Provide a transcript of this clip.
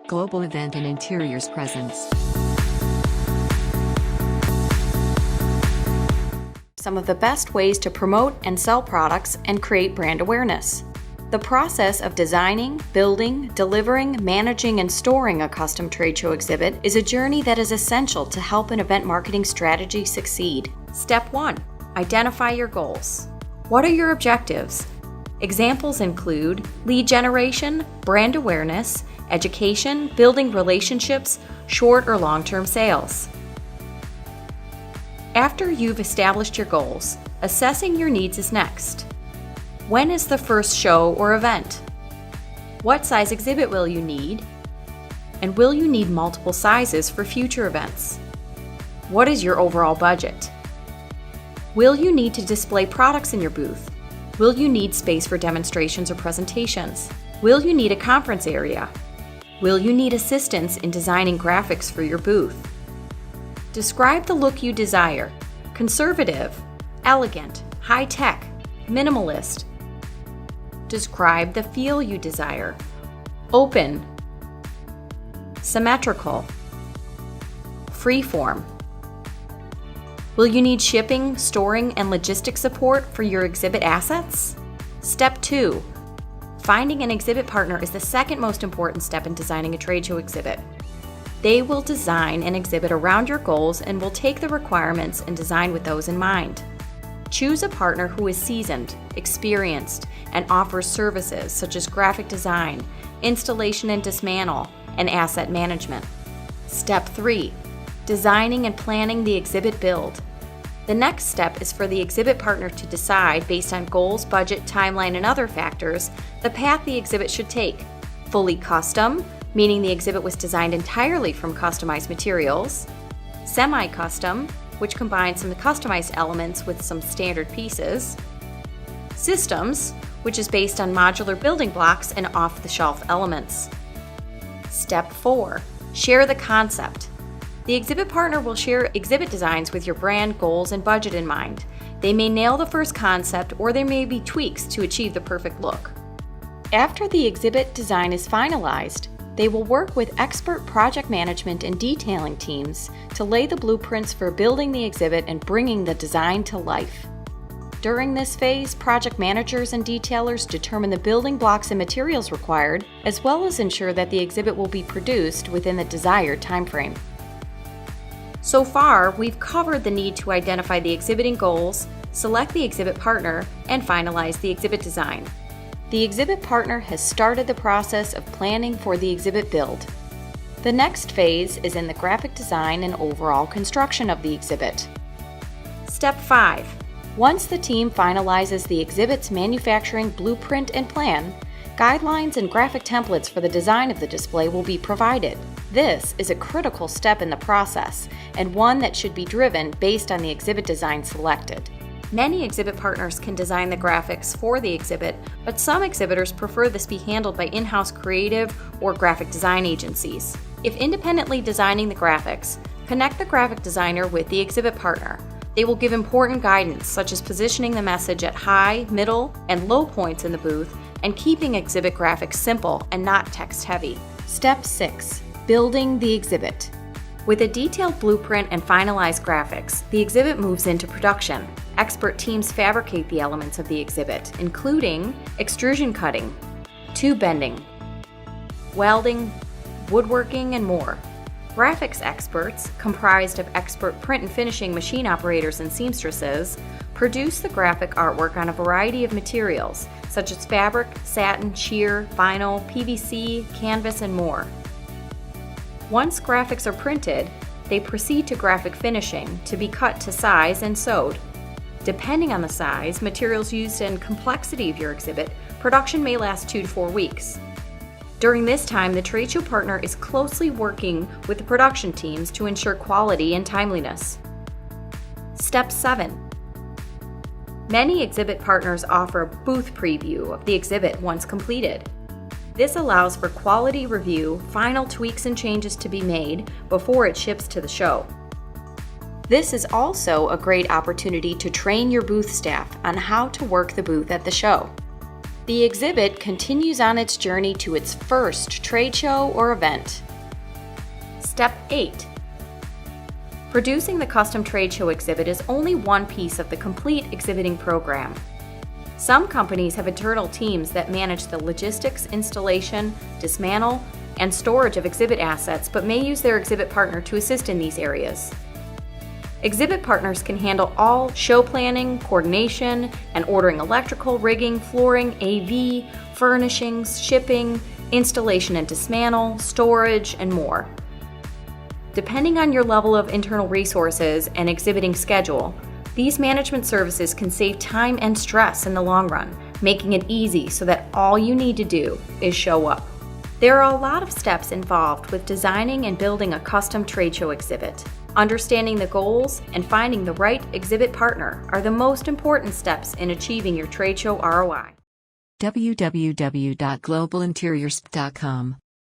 Global event and interiors presence. Some of the best ways to promote and sell products and create brand awareness. The process of designing, building, delivering, managing, and storing a custom trade show exhibit is a journey that is essential to help an event marketing strategy succeed. Step 1. Identify your goals. What are your objectives? Examples include lead generation, brand awareness, education, building relationships, short or long-term sales. After you've established your goals, assessing your needs is next. When is the first show or event? What size exhibit will you need? And will you need multiple sizes for future events? What is your overall budget? Will you need to display products in your booth? Will you need space for demonstrations or presentations? Will you need a conference area? Will you need assistance in designing graphics for your booth? Describe the look you desire: conservative, elegant, high-tech, minimalist. Describe the feel you desire: open, symmetrical, freeform. Will you need shipping, storing, and logistics support for your exhibit assets? Step 2. Finding an exhibit partner is the second most important step in designing a trade show exhibit. They will design an exhibit around your goals and will take the requirements and design with those in mind. Choose a partner who is seasoned, experienced, and offers services such as graphic design, installation and dismantle, and asset management. Step 3. Designing and planning the exhibit build. The next step is for the exhibit partner to decide, based on goals, budget, timeline, and other factors, the path the exhibit should take. Fully custom, meaning the exhibit was designed entirely from customized materials. Semi-custom, which combines some customized elements with some standard pieces. Systems, which is based on modular building blocks and off-the-shelf elements. Step 4. Share the concept. The exhibit partner will share exhibit designs with your brand, goals, and budget in mind. They may nail the first concept, or there may be tweaks to achieve the perfect look. After the exhibit design is finalized, they will work with expert project management and detailing teams to lay the blueprints for building the exhibit and bringing the design to life. During this phase, project managers and detailers determine the building blocks and materials required, as well as ensure that the exhibit will be produced within the desired timeframe. So far, we've covered the need to identify the exhibiting goals, select the exhibit partner, and finalize the exhibit design. The exhibit partner has started the process of planning for the exhibit build. The next phase is in the graphic design and overall construction of the exhibit. Step 5. Once the team finalizes the exhibit's manufacturing blueprint and plan, guidelines and graphic templates for the design of the display will be provided. This is a critical step in the process, and one that should be driven based on the exhibit design selected. Many exhibit partners can design the graphics for the exhibit, but some exhibitors prefer this be handled by in-house creative or graphic design agencies. If independently designing the graphics, connect the graphic designer with the exhibit partner. They will give important guidance, such as positioning the message at high, middle, and low points in the booth, and keeping exhibit graphics simple and not text-heavy. Step 6. Building the exhibit. With a detailed blueprint and finalized graphics, the exhibit moves into production. Expert teams fabricate the elements of the exhibit, including extrusion cutting, tube bending, welding, woodworking, and more. Graphics experts, comprised of expert print and finishing machine operators and seamstresses, produce the graphic artwork on a variety of materials, such as fabric, satin, sheer, vinyl, PVC, canvas, and more. Once graphics are printed, they proceed to graphic finishing to be cut to size and sewed. Depending on the size, materials used, and complexity of your exhibit, production may last 2 to 4 weeks. During this time, the trade show partner is closely working with the production teams to ensure quality and timeliness. Step 7. Many exhibit partners offer a booth preview of the exhibit once completed. This allows for quality review, final tweaks and changes to be made before it ships to the show. This is also a great opportunity to train your booth staff on how to work the booth at the show. The exhibit continues on its journey to its first trade show or event. Step 8. Producing the custom trade show exhibit is only one piece of the complete exhibiting program. Some companies have internal teams that manage the logistics, installation, dismantle, and storage of exhibit assets, but may use their exhibit partner to assist in these areas. Exhibit partners can handle all show planning, coordination, and ordering electrical, rigging, flooring, AV, furnishings, shipping, installation and dismantle, storage, and more. Depending on your level of internal resources and exhibiting schedule, these management services can save time and stress in the long run, making it easy so that all you need to do is show up. There are a lot of steps involved with designing and building a custom trade show exhibit. Understanding the goals and finding the right exhibit partner are the most important steps in achieving your trade show ROI. www.globalinteriors.com